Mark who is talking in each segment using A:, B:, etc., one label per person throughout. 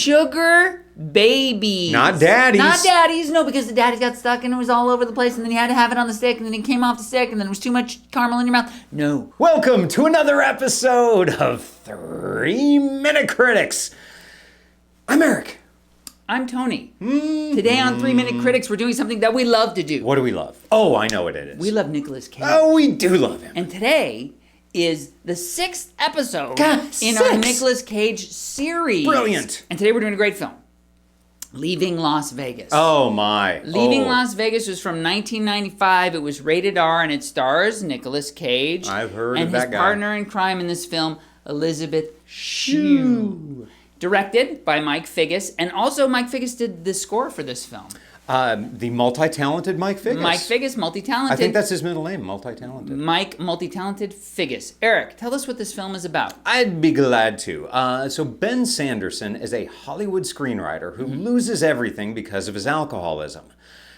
A: Sugar babies.
B: Not daddies.
A: Not daddies, no, because the daddies got stuck and it was all over the place, and then you had to have it on the stick, and then it came off the stick, and then it was too much caramel in your mouth. No.
B: Welcome to another episode of 3 Minute Critics. I'm Eric.
A: I'm Tony. Today on 3 Minute Critics, we're doing something that we love to do.
B: What do we love? Oh, I know what it is.
A: We love Nicolas Cage.
B: Oh, we do love him.
A: And today is the 6th episode in
B: 6.
A: our Nicolas Cage series.
B: Brilliant.
A: And today we're doing a great film, Leaving Las Vegas.
B: Oh, my.
A: Leaving Las Vegas was from 1995. It was rated R, and it stars Nicolas Cage.
B: I've heard
A: and
B: of that guy.
A: And his partner in crime in this film, Elizabeth Shue. Directed by Mike Figgis, and also Mike Figgis did the score for this film.
B: The multi-talented Mike Figgis.
A: Mike Figgis, multi-talented.
B: I think that's his middle name, multi-talented.
A: Mike, multi-talented Figgis. Eric, tell us what this film is about.
B: I'd be glad to. So Ben Sanderson is a Hollywood screenwriter who loses everything because of his alcoholism.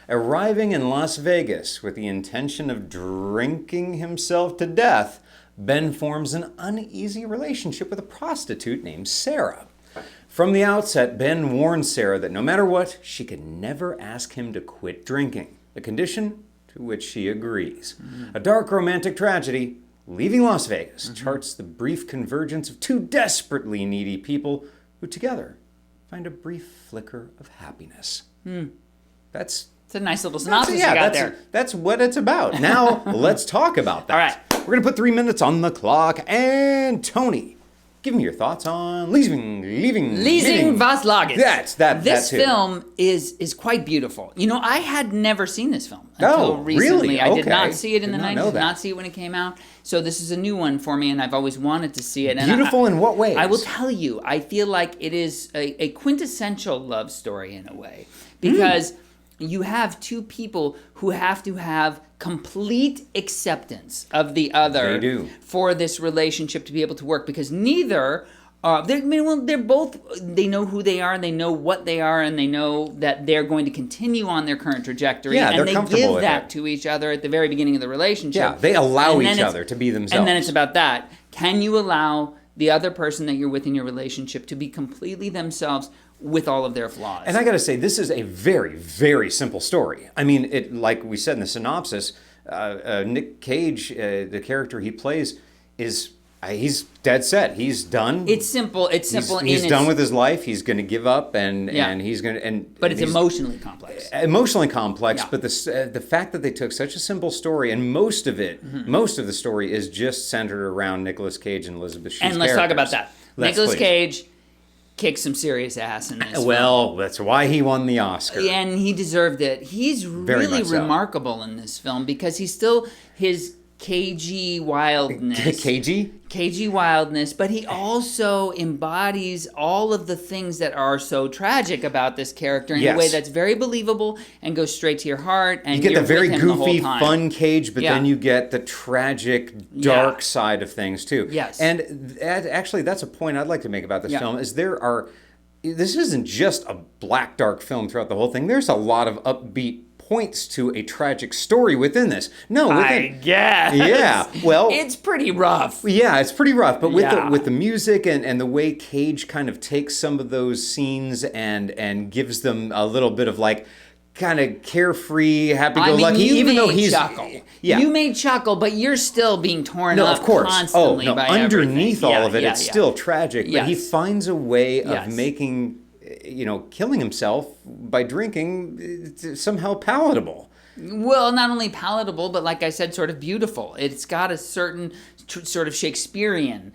B: Arriving in Las Vegas with the intention of drinking himself to death, Ben forms an uneasy relationship with a prostitute named Sarah. From the outset, Ben warns Sarah that no matter what, she can never ask him to quit drinking, a condition to which she agrees. A dark romantic tragedy, Leaving Las Vegas, charts the brief convergence of two desperately needy people who together find a brief flicker of happiness. That's
A: It's a nice little synopsis you got there.
B: That's what it's about. Now, let's talk about that.
A: All right.
B: We're going to put 3 minutes on the clock. And Tony, give me your thoughts on Leaving
A: Vas Vegas. This
B: too.
A: film is quite beautiful. You know, I had never seen this film until recently.
B: Really?
A: I did
B: Okay.
A: not see it in
B: Did
A: the
B: not
A: 90s,
B: know
A: did
B: that.
A: not see it when it came out. So this is a new one for me, and I've always wanted to see it. And
B: Beautiful in what ways?
A: I will tell you, I feel like it is a quintessential love story in a way. Because you have two people who have to have complete acceptance of the other
B: They do.
A: for this relationship to be able to work, because neither they're both, they know who they are, they know what they are, and they know that they're going to continue on their current trajectory.
B: Yeah,
A: and
B: they're
A: they
B: comfortable
A: give
B: with
A: that
B: it.
A: to each other at the very beginning of the relationship.
B: Yeah, they allow
A: And then
B: each
A: it's-
B: other to be themselves.
A: And then it's about that. Can you allow the other person that you're with in your relationship to be completely themselves with all of their flaws?
B: And I got to say, this is a very, very simple story. I mean, it, like we said in the synopsis, Nick Cage, the character he plays, he's dead set. He's done.
A: It's simple. It's simple.
B: He's done with his life. He's going to give up, and he's going to.
A: But it's emotionally complex.
B: Emotionally complex,
A: Yeah.
B: but the fact that they took such a simple story, and most of the story is just centered around Nicolas Cage and Elizabeth Shue's
A: And let's talk about
B: characters.
A: that. Nicolas Cage kicked some serious ass in this.
B: Well, that's why he won the Oscar.
A: And he deserved it. He's really
B: much so.
A: remarkable in this film because he's still his cagey wildness. Cagey wildness, but he also embodies all of the things that are so tragic about this character in a way that's very believable and goes straight to your heart. And
B: you get
A: you're
B: the very
A: with him the whole
B: goofy,
A: time.
B: fun Cage, but
A: Yeah.
B: then you get the tragic, dark side of things too.
A: Yes.
B: And actually, that's a point I'd like to make about this
A: Yeah.
B: film, is this isn't just a black, dark film throughout the whole thing. There's a lot of upbeat points to a tragic story within this.
A: I guess.
B: Yeah, well,
A: it's pretty rough.
B: yeah, it's pretty rough, but
A: Yeah.
B: with the music and the way Cage kind of takes some of those scenes and gives them a little bit of like kind of carefree, happy-go-lucky,
A: you
B: even though
A: may
B: he's
A: chuckle.
B: Yeah.
A: You may chuckle, but you're still being torn
B: No,
A: up
B: of course.
A: constantly by
B: underneath
A: everything.
B: all of it, it's still tragic. But he
A: Yes.
B: finds a way of
A: Yes.
B: making, killing himself by drinking somehow palatable.
A: Well, not only palatable, but like I said, sort of beautiful. It's got a certain sort of Shakespearean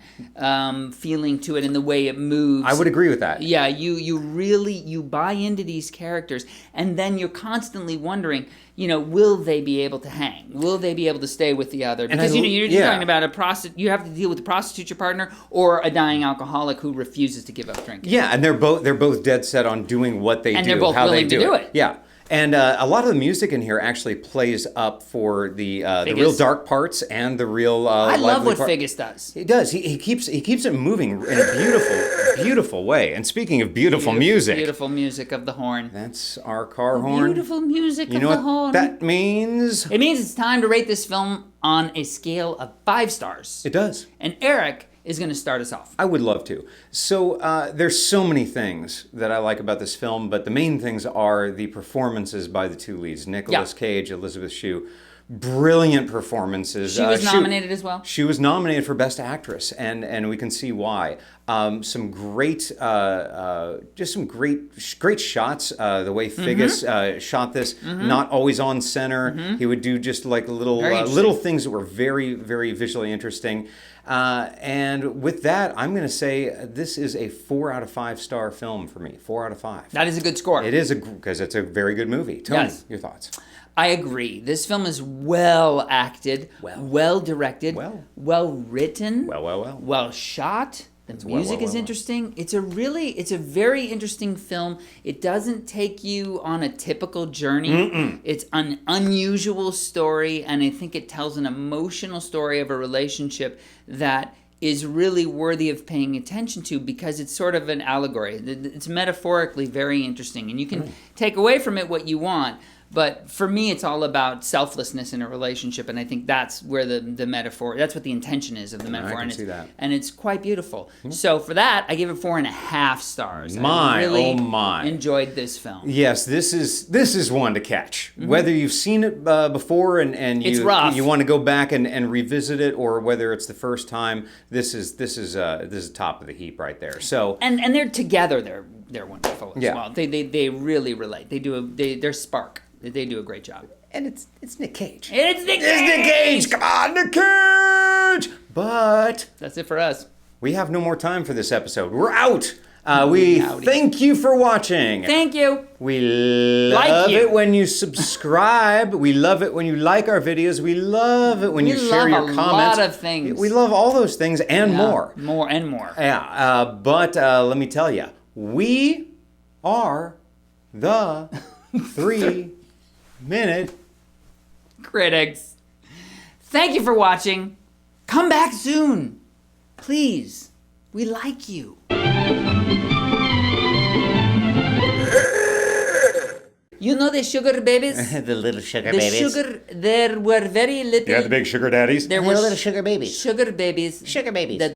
A: feeling to it in the way it moves.
B: I would agree with that.
A: Yeah, you really buy into these characters, and then you're constantly wondering, will they be able to hang? Will they be able to stay with the other? Because you're talking about a prostitute. You have to deal with the prostitute, your partner, or a dying alcoholic who refuses to give up drinking.
B: Yeah, and they're both dead set on doing what they do,
A: And they're both
B: how
A: willing
B: they
A: to do it.
B: Yeah. And a lot of the music in here actually plays up for the real dark parts and the real.
A: I love what
B: part.
A: Figgis does.
B: He does. He keeps it moving in a beautiful way. And speaking of beautiful music,
A: beautiful music of the horn.
B: that's our car horn.
A: Beautiful music
B: You
A: of
B: know
A: the
B: what
A: horn.
B: that means?
A: It means it's time to rate this film on a scale of 5 stars.
B: It does.
A: And Eric, is going to start us off.
B: I would love to. So there's so many things that I like about this film, but the main things are the performances by the two leads, Nicolas Cage, Elizabeth Shue. Brilliant performances.
A: She was nominated as well.
B: She was nominated for Best Actress, and we can see why. Some great, just some great shots. The way Figgis shot this, not always on center. He would do just like little things that were very, very visually interesting. And with that, I'm going to say this is a 4 out of 5 star film for me. 4 out of 5.
A: That is a good score.
B: It is because it's a very good movie. Tony, your thoughts?
A: I agree. This film is well acted, well directed, well written, well shot. The music is interesting. It's a very interesting film. It doesn't take you on a typical journey. It's an unusual story, and I think it tells an emotional story of a relationship that is really worthy of paying attention to because it's sort of an allegory. It's metaphorically very interesting, and you can take away from it what you want. But for me, it's all about selflessness in a relationship, and I think that's where the metaphor, that's what the intention is of the metaphor.
B: I can see that.
A: And it's quite beautiful. So for that, I give it 4.5 stars.
B: I really
A: enjoyed this film.
B: Yes, this is one to catch. Whether you've seen it before and you want to go back and revisit it, or whether it's the first time, this is top of the heap right there. So
A: and they're together. They're wonderful as well. They really relate. They're spark. They do a great job.
B: And it's Nick Cage.
A: It's Nick Cage!
B: It's Nick Cage! Come on, Nick Cage! But
A: that's it for us.
B: We have no more time for this episode. We're out! We thank you for watching.
A: Thank you.
B: We love it when you subscribe. We love it when you like our videos. We love it when you share your comments. We love
A: a lot of things.
B: We love all those things and more.
A: More and more.
B: Yeah, but let me tell you, we are the 3-minute
A: critics. Thank you for watching. Come back soon. Please. We like you. You know the sugar babies?
C: The little sugar babies.
A: There were very little.
B: Yeah, the big sugar daddies.
A: There were
C: little sugar babies.
A: Sugar babies.
C: Sugar babies.
A: That